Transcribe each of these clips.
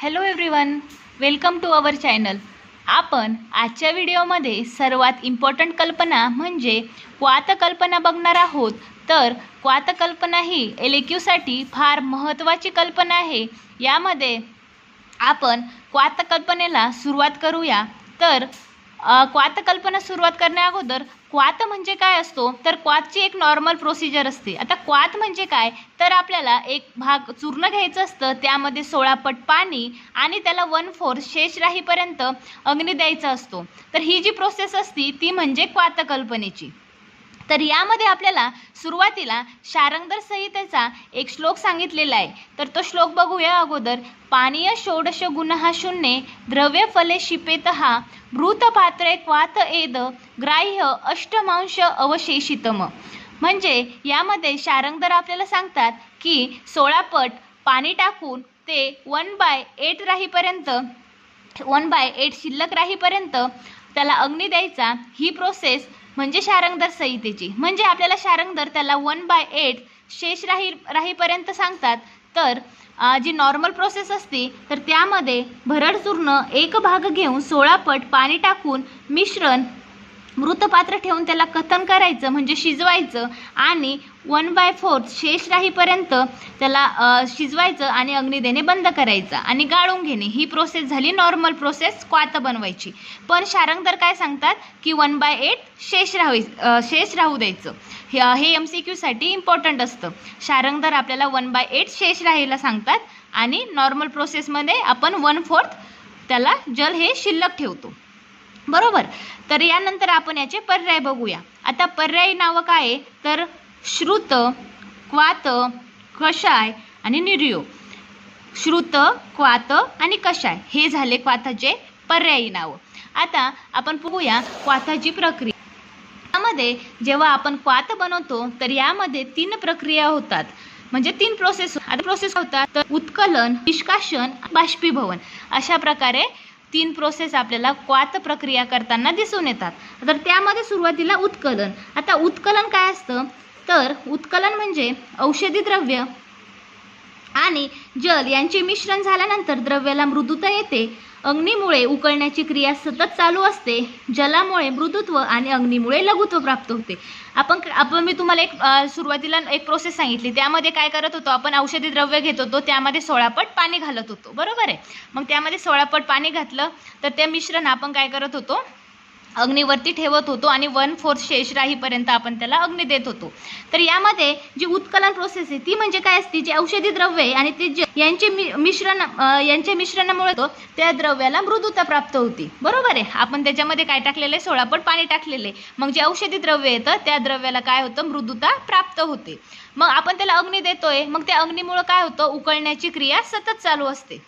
Hello everyone, welcome to our channel. आपण आजच्या व्हिडिओमध्ये सर्वात इम्पॉर्टंट कल्पना म्हणजे क्वातकल्पना बघणार आहोत. तर क्वातकल्पना ही LAQ-साठी फार महत्त्वाची कल्पना आहे. यामध्ये आपण क्वातकल्पनेला सुरुवात करूया. तर क्वातकल्पना सुरुवात करण्या अगोदर क्वात म्हणजे काय असतो, तर क्वातची एक नॉर्मल प्रोसिजर असते. आता क्वात म्हणजे काय, तर आपल्याला एक भाग चूर्ण घ्यायचं असतं, त्यामध्ये 16 पट पाणी आणि त्याला 1/4 शेष राहीपर्यंत अग्नी द्यायचा असतो. तर ही जी प्रोसेस असती ती म्हणजे क्वातकल्पनेची. तर यामध्ये आपल्याला सुरुवातीला शारंगधर संहितेचा एक श्लोक सांगितलेला आहे. तर तो श्लोक बघूया अगोदर. पानीय षोडश गुणः शून्ये द्रव्य फले शिपेतः भृतपात्रे क्वात एद ग्राह्य अष्टमांश अवशेषितम. म्हणजे यामध्ये शारंगधर आपल्याला सांगतात की 16 पट पाणी टाकून ते 1/8 राहीपर्यंत 1/8 शिल्लक राहीपर्यंत त्याला अग्नी द्यायचा. ही प्रोसेस म्हणजे शारंगधर संहितेची. म्हणजे आपल्याला शारंगधर त्याला 1/8 शेष राहीपर्यंत सांगतात. तर जी नॉर्मल प्रोसेस असते तर त्यामध्ये भरड चूर्ण एक भाग घेऊन 16 पट पाणी टाकून मिश्रण मृतपात्र ठेवून त्याला कथन करायचं म्हणजे शिजवायचं आणि 1/4 शेष राहीपर्यंत त्याला शिजवायचं आणि अग्नी देणे बंद करायचं आणि गाळून घेणे. ही प्रोसेस झाली नॉर्मल प्रोसेस क्वात बनवायची. पण शारंगधर काय सांगतात की 1/8 शेष राहू द्यायचं. हे MCQ-साठी इम्पॉर्टंट असतं. शारंगधर आपल्याला 1/8 शेष राहायला सांगतात आणि नॉर्मल प्रोसेसमध्ये आपण 1/4 त्याला जल हे शिल्लक ठेवतो. बरोबर. तर यानंतर आपण याचे पर्याय बघूया. आता पर्यायी नावं काय आहे, तर श्रुत, क्वात, कषाय आणि निर्यो. श्रुत, क्वात आणि कषाय हे झाले क्वाताचे पर्यायी नावं. आता आपण बघूया क्वाताची प्रक्रिया. यामध्ये जेव्हा आपण क्वात बनवतो तर यामध्ये 3 प्रक्रिया होतात, म्हणजे 3 प्रोसेस होतात. तर उत्कलन, निष्कासन, बाष्पीभवन अशा प्रकारे 3 प्रोसेस आपल्याला क्वात प्रक्रिया करताना दिसून येतात. तर त्यामध्ये सुरुवातीला उत्कलन. आता उत्कलन काय असतं, तर उत्कलन म्हणजे औषधी द्रव्य आणि जल यांचे मिश्रण झाल्यानंतर द्रव्याला मृदुता येते. अग्नीमुळे उकळण्याची क्रिया सतत चालू असते. जलामुळे मृदुत्व आणि अग्नीमुळे लघुत्व प्राप्त होते. मी तुम्हाला सुरुवातीला एक प्रोसेस सांगितली. त्यामध्ये काय करत होतो, आपण औषधी द्रव्य घेत होतो, त्यामध्ये 16 पट पाणी घालत होतो. बरोबर आहे. मग त्यामध्ये 16 पट पाणी घातलं तर ते मिश्रण आपण काय करत होतो, अग्नीवरती ठेवत होतो आणि 1/4 शेष राहीपर्यंत आपण त्याला अग्नी देत होतो. तर यामध्ये जी उत्कलन प्रोसेस आहे ती म्हणजे काय असते, जे औषधी द्रव्य आहे आणि ते यांच्या मिश्रणामुळे त्या द्रव्याला मृदुता प्राप्त होती. बरोबर आहे. आपण त्याच्यामध्ये काय टाकलेलं आहे, 16 पट पाणी टाकलेले. मग जे औषधी द्रव्य येतं त्या द्रव्याला काय होतं, मृदुता प्राप्त होते. मग आपण त्याला अग्नी देतोय. मग त्या अग्नीमुळे काय होतं, उकळण्याची क्रिया सतत चालू असते.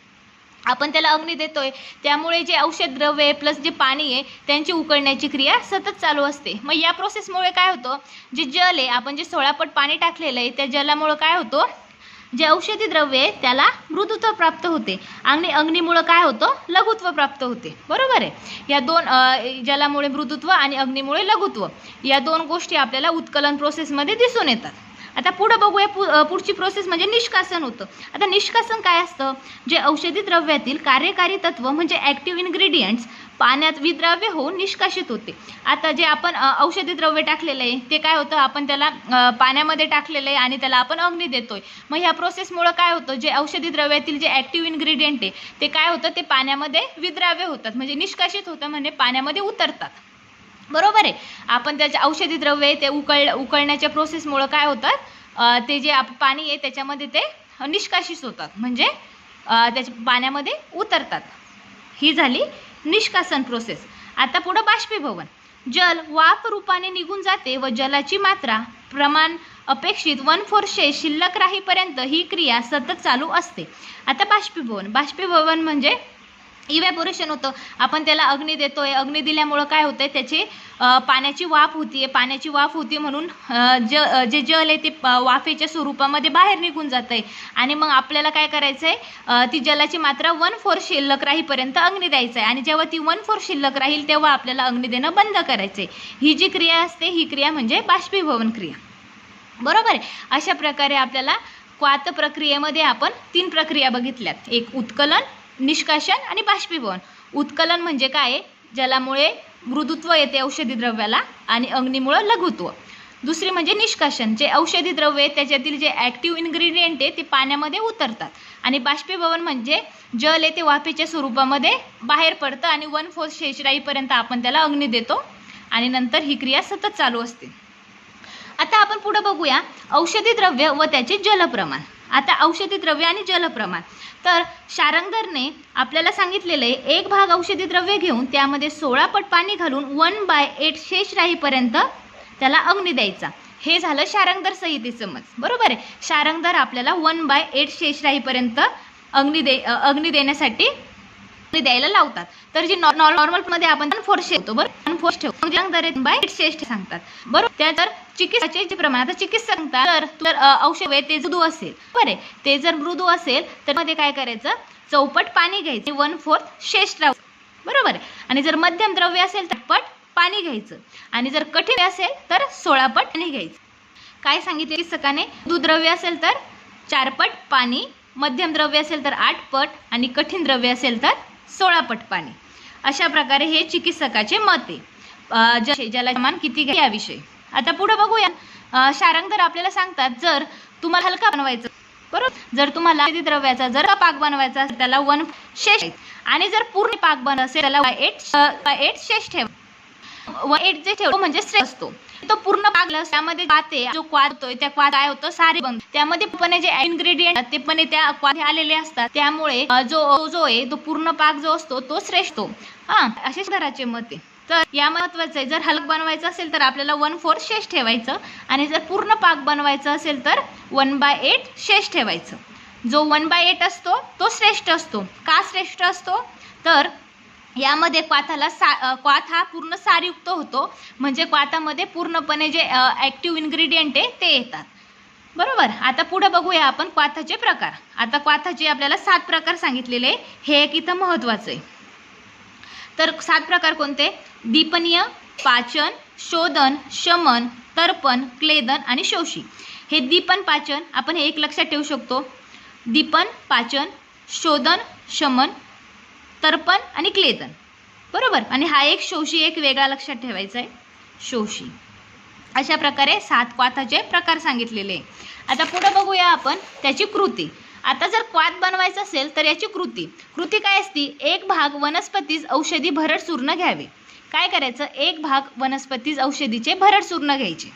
आपण त्याला अग्नी देतोय त्यामुळे जे औषध द्रव्य आहे प्लस जे पाणी आहे त्यांची उकळण्याची क्रिया सतत चालू असते. मग या प्रोसेसमुळे काय होतं, जे जल आहे, आपण जे 16 पट पाणी टाकलेलं आहे त्या जलामुळे काय होतं, जे औषधी द्रव्य आहे त्याला मृदुत्व प्राप्त होते आणि अग्नीमुळे काय होतं, लघुत्व प्राप्त होते. बरोबर आहे. या 2 जलामुळे मृदुत्व आणि अग्नीमुळे लघुत्व या 2 गोष्टी आपल्याला उत्कलन प्रोसेसमध्ये दिसून येतात. आता पुढे बघूया. पुढची प्रोसेस म्हणजे निष्कासन होतं. आता निष्कासन काय असतं, जे औषधी द्रव्यातील कार्यकारी तत्व म्हणजे ॲक्टिव्ह इन्ग्रेडियंट्स पाण्यात विद्राव्य होऊन निष्कासित होते. आता जे आपण औषधी द्रव्य टाकलेलं आहे ते काय होतं, आपण त्याला पाण्यामध्ये टाकलेलं आहे आणि त्याला आपण अग्नी देतोय. मग ह्या प्रोसेसमुळे काय होतं, जे औषधी द्रव्यातील जे ॲक्टिव्ह इन्ग्रेडियंट आहे ते काय होतं, ते पाण्यामध्ये विद्राव्य होतात म्हणजे निष्कासित होतं, म्हणजे पाण्यामध्ये उतरतात. बरोबर आहे. आपण त्याचे औषधी द्रव्य आहे ते उकळण्याच्या प्रोसेसमुळे काय होतात, ते जे पाणी आहे त्याच्यामध्ये ते निष्कासित होतात म्हणजे त्याच्या पाण्यामध्ये उतरतात. ही झाली निष्कासन प्रोसेस. आता पुढं बाष्पीभवन. जल वाफ रूपाने निघून जाते व जलाची मात्रा प्रमाण अपेक्षित 1/4 शेष शिल्लक राहीपर्यंत ही क्रिया सतत चालू असते. आता बाष्पीभवन म्हणजे इव्हॅपोरेशन होतं. आपण त्याला अग्नी देतोय. अग्नी दिल्यामुळं काय होतंय, त्याची पाण्याची वाफ होती म्हणून जे जल आहे ते वाफेच्या स्वरूपामध्ये बाहेर निघून जात आहे आणि मग आपल्याला काय करायचं आहे, ती जलाची मात्रा 1/4 शिल्लक राहीपर्यंत अग्नी द्यायचं आहे आणि जेव्हा ती 1/4 शिल्लक राहील तेव्हा आपल्याला अग्नी देणं बंद करायचं आहे. ही जी क्रिया असते ही क्रिया म्हणजे बाष्पीभवन क्रिया. बरोबर आहे. अशा प्रकारे आपल्याला क्वात प्रक्रियेमध्ये आपण 3 प्रक्रिया बघितल्यात. एक उत्कलन, निष्काशन आणि बाष्पीभवन. उत्कलन म्हणजे काय, जलामुळे मृदुत्व येते औषधी द्रव्याला आणि अग्नीमुळे लघुत्व. दुसरी म्हणजे निष्काशन, जे औषधी द्रव्य त्याच्यातील जे ॲक्टिव्ह इन्ग्रेडियंट आहे ते पाण्यामध्ये उतरतात. आणि बाष्पीभवन म्हणजे जल आहे ते वाफेच्या स्वरूपामध्ये बाहेर पडतं आणि 1/4 शेष राहीपर्यंत आपण त्याला अग्नी देतो आणि नंतर ही क्रिया सतत चालू असते. आता आपण पुढे बघूया औषधी द्रव्य व त्याचे जलप्रमाण. आता औषधी द्रव्य आणि जलप्रमाण, तर शारंगधरने आपल्याला सांगितलेलं आहे 1 भाग औषधी द्रव्य घेऊन त्यामध्ये 16 पट पाणी घालून 1/8 शेष राहीपर्यंत त्याला अग्नी द्यायचा. हे झालं शारंगधर संहितेचं मत. बरोबर आहे, शारंगधर आपल्याला 1/8 शेष राहीपर्यंत अग्नी देण्यासाठी द्यायला लावतात. तर जे नॉर्मलमध्ये आपण 1/4 ठेवतो, बरोबर 1/4 ठेवतो, शारंगधर 1/8 शेष सांगतात. बरोबर, त्यानंतर चिकित्साचे जे प्रमाण, आता चिकित्सक सांगतात तर औषध ते मृदू असेल, बरोबर आहे, ते जर मृदू असेल तर मध्ये काय करायचं, 4 पट पाणी घ्यायचं, 1/4 शेष राहायचं. बरोबर आहे, आणि जर मध्यम द्रव्य असेल तर पट पाणी घ्यायचं आणि जर कठीण असेल तर 16 पट पाणी घ्यायचं. काय सांगितले चिकित्सकाने, मृदू द्रव्य असेल तर 4 पट पाणी, मध्यम द्रव्य असेल तर 8 पट आणि कठीण द्रव्य असेल तर 16 पट पाणी. अशा प्रकारे हे चिकित्सकाचे मत आहे ज्याला प्रमाण किती घ्या याविषयी. आता पुढे बघूया, शारंगधर आपल्याला सांगतात जर तुम्हाला हलका बनवायचं, बरोबर, जर तुम्हाला औषधी द्रव्याचा जर पाक बनवायचा असेल त्याला 1 शेष आणि जर पूर्ण पाक बनवायचा असेल त्याला 8 शेष ठेवा. 1/8 जे ठेवतो म्हणजे श्रेष्ठ असतो. तो पूर्ण पाक त्यामध्ये पाते जो क्वाथ होतोय त्या क्वाथ काय होतं, सारे बनतो, त्यामध्ये पण जे इन्ग्रेडियंट ते पण त्या क्वाथ आलेले असतात, त्यामुळे जो आहे तो पूर्ण पाक जो असतो तो श्रेष्ठ. असे शारंगधराचे मत आहे. तर या महत्वाचं आहे, जर हलक बनवायचं असेल तर आपल्याला 1/4 शेष ठेवायचं आणि जर पूर्ण पाक बनवायचं असेल तर 1/8 शेष ठेवायचं. जो 1/8 असतो तो श्रेष्ठ असतो. का श्रेष्ठ असतो, तर यामध्ये क्वाथ हा पूर्ण सारयुक्त होतो, म्हणजे क्वाथामध्ये पूर्णपणे जे ॲक्टिव्ह इन्ग्रेडियंट आहे ते येतात. बरोबर, आता पुढे बघूया आपण क्वाथाचे प्रकार. आता क्वाथाचे आपल्याला 7 प्रकार सांगितलेले, हे एक इथं महत्त्वाचं आहे. तर 7 प्रकार कोणते, दीपनीय, पाचन, शोधन, शमन, तर्पण, क्लेदन आणि शोषी. हे दीपन पाचन आपण हे एक लक्षात ठेवू शकतो, दीपन पाचन, शोधन, शमन, तर्पण आणि क्लेदन. बरोबर, आणि हा एक शोषी एक वेगळा लक्षात ठेवायचा आहे, शोषी. अशा प्रकारे 7 क्वाथाचे प्रकार सांगितलेले. आता पुढे बघूया आपण त्याची कृती. आता जर क्वाथ बनवायचं असेल तर याची कृती काय असती, 1 भाग वनस्पतीज औषधी भरड चूर्ण घ्यावे. काय करायचं, 1 भाग वनस्पतीज औषधीचे भरड चूर्ण घ्यायचे.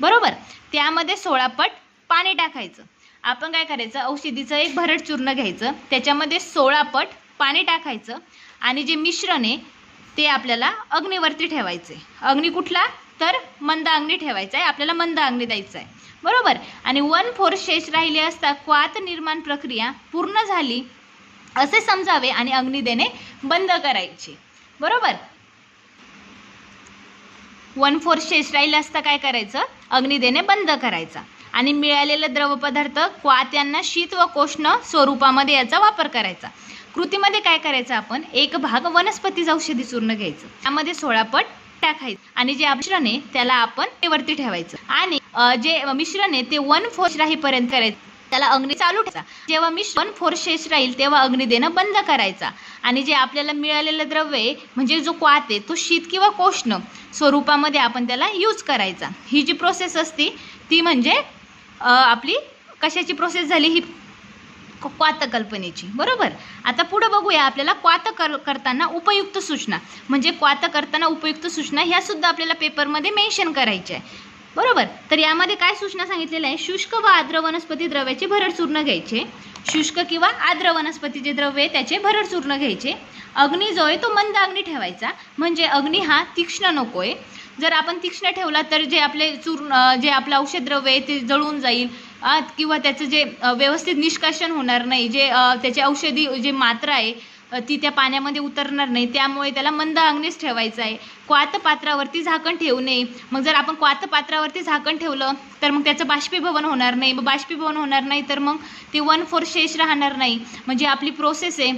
बरोबर, त्यामध्ये 16 पट पाणी टाकायचं. आपण काय करायचं, औषधीचं एक भरड चूर्ण घ्यायचं, त्याच्यामध्ये 16 पट पाणी टाकायचं आणि जे मिश्रण आहे ते आपल्याला अग्नीवरती ठेवायचे. अग्नी कुठला, तर मंद अग्नी ठेवायचा आहे, आपल्याला मंद अग्नी द्यायचा आहे. बरोबर, आणि 1/4 शेष राहिले असता क्वाथ निर्माण प्रक्रिया पूर्ण झाली असे समजावे आणि अग्नी देणे बंद करायचे. बरोबर, 1/4 शेष राहिले असता काय करायचं, अग्नी देणे बंद करायचा आणि मिळालेले द्रवपदार्थ क्वाथ यांना शीत व कोष्ण स्वरूपामध्ये याचा वापर करायचा. कृतीमध्ये काय करायचं, आपण 1 भाग वनस्पतीज औषधी चूर्ण घ्यायचं, त्यामध्ये 16 पट टाकायचं आणि जे मिश्रण आहे त्याला आपण वरती ठेवायचं आणि जे मिश्रण आहे ते 1/4 राहीपर्यंत करायचं, त्याला अग्नी चालू ठेवायचा. जेव्हा मिश्रण 1/4 शेष राहील तेव्हा अग्नी देणं बंद करायचा आणि जे आपल्याला मिळालेलं द्रव्य आहे म्हणजे जो क्वाथ आहे तो शीत किंवा कोष्ण स्वरूपामध्ये आपण त्याला यूज करायचा. ही जी प्रोसेस असते ती म्हणजे आपली कशाची प्रोसेस झाली, ही क्वाथ कल्पनेची. बरोबर, आता पुढे बघूया आपल्याला क्वाथ करताना उपयुक्त सूचना, म्हणजे क्वाथ करताना उपयुक्त सूचना ह्या सुद्धा आपल्याला पेपरमध्ये मेन्शन करायच्या आहे. बरोबर, तर यामध्ये काय सूचना सांगितलेल्या आहे, शुष्क व आर्द्र वनस्पती द्रव्याचे भरड चूर्ण घ्यायचे. शुष्क किंवा आर्द्र वनस्पतीचे द्रव्य आहे त्याचे भरड चूर्ण घ्यायचे. अग्नी जो आहे तो मंद अग्नी ठेवायचा, म्हणजे अग्नी हा तीक्ष्ण नको आहे. जर आपण तीक्ष्ण ठेवला तर जे आपले जे आपलं औषध द्रव्य आहे ते जळून जाईल किंवा त्याचं जे व्यवस्थित निष्काशन होणार नाही, जे त्याची औषधी जे मात्रा आहे ती त्या पाण्यामध्ये उतरणार नाही, त्यामुळे त्याला मंद अग्नीच ठेवायचं आहे. क्वाथ पात्रावरती झाकण ठेवू नये. मग जर आपण क्वाथ पात्रावरती झाकण ठेवलं तर मग त्याचं बाष्पीभवन होणार नाही, मग बाष्पीभवन होणार नाही तर मग ते 1/4 शेष राहणार नाही, म्हणजे आपली प्रोसेस आहे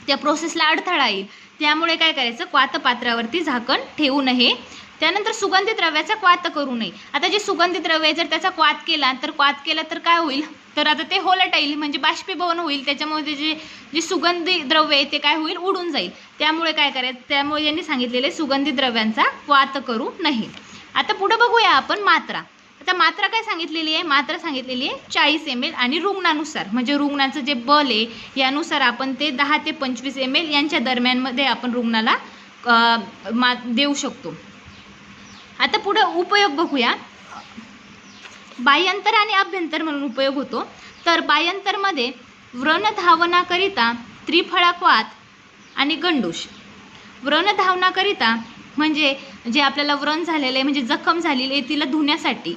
त्या प्रोसेसला अडथळा येईल. त्यामुळे काय करायचं, क्वाथ पात्रावरती झाकण ठेवू नये. त्यानंतर सुगंधी द्रव्याचा क्वाथ करू नये. आता जे सुगंधी द्रव्य जर त्याचा क्वाथ केला तर काय होईल, तर आता ते होलटाईल म्हणजे बाष्पीभवन होईल. त्याच्यामुळे त्याचे जे सुगंधी द्रव्य आहे ते काय होईल, उडून जाईल. त्यामुळे काय करायचं, त्यामुळे यांनी सांगितलेले सुगंधी द्रव्यांचा क्वाथ करू नये. आता पुढे बघूया आपण मात्रा. आता मात्रा काय सांगितलेली आहे, मात्रा सांगितलेली आहे 40 ml आणि रुग्णानुसार म्हणजे रुग्णाचं जे बल आहे यानुसार आपण ते 10 ते 25 ml यांच्या दरम्यानमध्ये आपण रुग्णाला देऊ शकतो. आता पुढे उपयोग बघूया. बाह्यंतर आणि अभ्यंतर म्हणून उपयोग होतो. तर बाह्यंतरमध्ये व्रणधावनाकरिता त्रिफळा क्वाथ आणि गंडूश. व्रणधावनाकरिता म्हणजे जे आपल्याला व्रण झालेलं आहे म्हणजे जखम झालेली आहे तिला धुण्यासाठी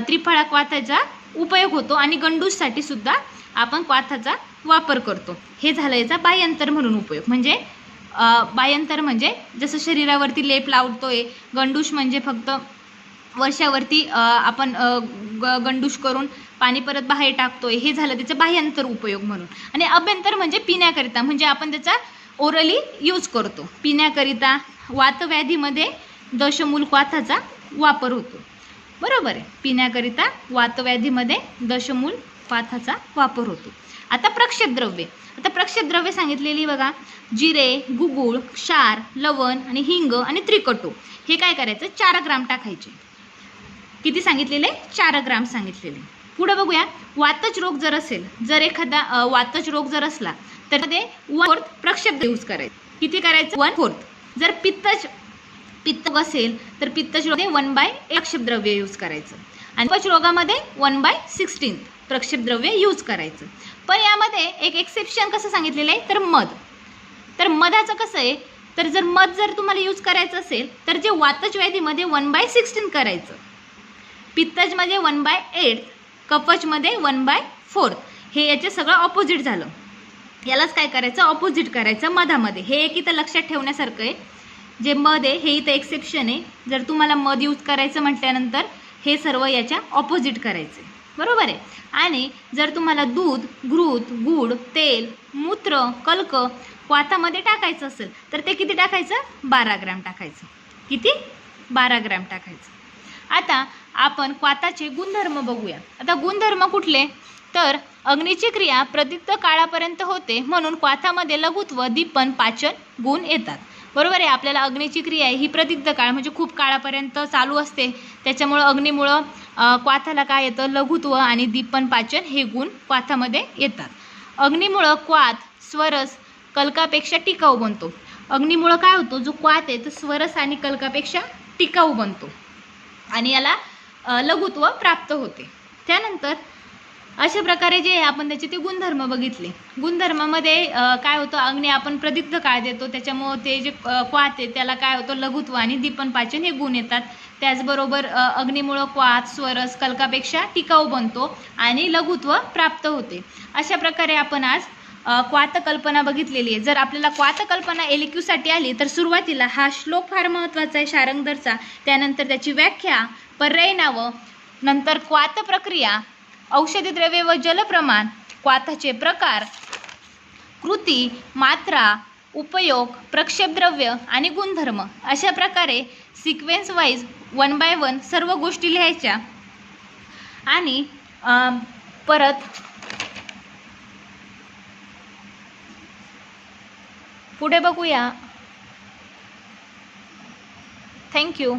त्रिफळा क्वाथाचा उपयोग होतो आणि गंडूशसाठी सुद्धा आपण क्वाथाचा वापर करतो. हे झालं याचा बाह्यंतर म्हणून उपयोग. म्हणजे बाह्यंतर म्हणजे जसं शरीरावरती लेप लावतोय, गंडूश म्हणजे फक्त वर्षावरती आपण गंडूश करून पाणी परत बाहेर टाकतोय, हे झालं त्याचं बाह्यंतर उपयोग म्हणून. आणि अभ्यंतर म्हणजे पिण्याकरिता म्हणजे आपण त्याचा ओरली यूज करतो. पिण्याकरिता वातव्याधीमध्ये दशमूल क्वाथाचा वापर होतो. बरोबर आहे, पिण्याकरिता वातव्याधीमध्ये दशमूल क्वाथाचा वापर होतो. आता प्रक्षेपद्रव्ये. आता प्रक्षेपद्रव्य सांगितलेली बघा, जिरे, गुगुळ, क्षार, लवण आणि हिंग आणि त्रिकटू. हे काय करायचं, 4 ग्राम टाकायचे. किती सांगितलेले, 4 ग्राम सांगितलेले. पुढे बघूया, वातज रोग जर असेल, जर एखादा वातज रोग जर असला तर ते 1/4 प्रक्षेप यूज करायचं. किती करायचं, 1/4. जर पित्त असेल तर पित्तज रोगामध्ये 1/8 प्रक्षेपद्रव्य यूज करायचं. आणि कफ रोगामध्ये 1/16 प्रक्षेपद्रव्य यूज करायचं. पण यामध्ये एक एक्सेप्शन कसं सांगितलेलं आहे, तर मध. तर मधाचं कसं आहे, तर जर मध जर तुम्हाला यूज करायचं असेल तर जे वातज व्याधीमध्ये 1/16 करायचं, पित्तजमध्ये 1/8, कफजमध्ये 1/4. हे याचे सगळं ऑपोजिट झालं. यालाच काय करायचं, ऑपोजिट करायचं मधामध्ये. हे एक इथं लक्षात ठेवण्यासारखं आहे. जे मध आहे हे इथं एक्सेप्शन आहे. जर तुम्हाला मध यूज करायचं म्हटल्यानंतर हे सर्व याच्या ऑपोजिट करायचे. बरोबर आहे. आणि जर तुम्हाला दूध, घृत, गूळ, तेल, मूत्र, कल्क क्वाथामध्ये टाकायचं असेल तर ते किती टाकायचं, 12 ग्रॅम टाकायचं. किती, 12 ग्रॅम टाकायचं. आता आपण क्वाथाचे गुणधर्म बघूया. आता गुणधर्म कुठले, तर अग्नीची क्रिया प्रदीप्त काळापर्यंत होते म्हणून क्वाथामध्ये लघुत्व, दीपन, पाचन गुण येतात. बरोबर आहे. आपल्याला अग्नीची क्रिया आहे ही प्रदीप्त काळ म्हणजे खूप काळापर्यंत चालू असते. त्याच्यामुळं अग्नीमुळं क्वाथाला काय येतं, लघुत्व आणि दीपन, पाचन हे गुण क्वाथामध्ये येतात. अग्नीमुळं क्वाथ स्वरस कल्कापेक्षा टिकाऊ बनतो. अग्नीमुळं काय होतं, जो क्वाथ आहे तो स्वरस आणि कल्कापेक्षा टिकाऊ बनतो आणि याला लघुत्व प्राप्त होते. त्यानंतर अशा प्रकारे जे आपण त्याचे ते गुणधर्म बघितले. गुणधर्मामध्ये काय होतं, अग्नी आपण प्रदीप्त काळ देतो त्याच्यामुळं ते जे क्वाथ आहे त्याला काय होतं, लघुत्व आणि दीपन, पाचन हे गुण येतात. त्याचबरोबर अग्नीमुळं क्वाथ स्वरस कल्कापेक्षा टिकाऊ बनतो आणि लघुत्व प्राप्त होते. अशा प्रकारे आपण आज क्वाथ कल्पना बघितलेली आहे. जर आपल्याला क्वाथ कल्पना LQ आली तर सुरुवातीला हा श्लोक फार महत्त्वाचा आहे शारंगधरचा, त्यानंतर त्याची व्याख्या, पर्याय नावं, नंतर क्वाथ प्रक्रिया, औषधी द्रव्ये व जलप्रमाण, क्वाथाचे प्रकार, कृती, मात्रा, उपयोग, प्रक्षेपद्रव्य आणि गुणधर्म अशा प्रकारे सिक्वेन्स वाईज 1 by 1 सर्व गोष्टी लिहायच्या. आणि परत पुढे बघूया. थँक्यू.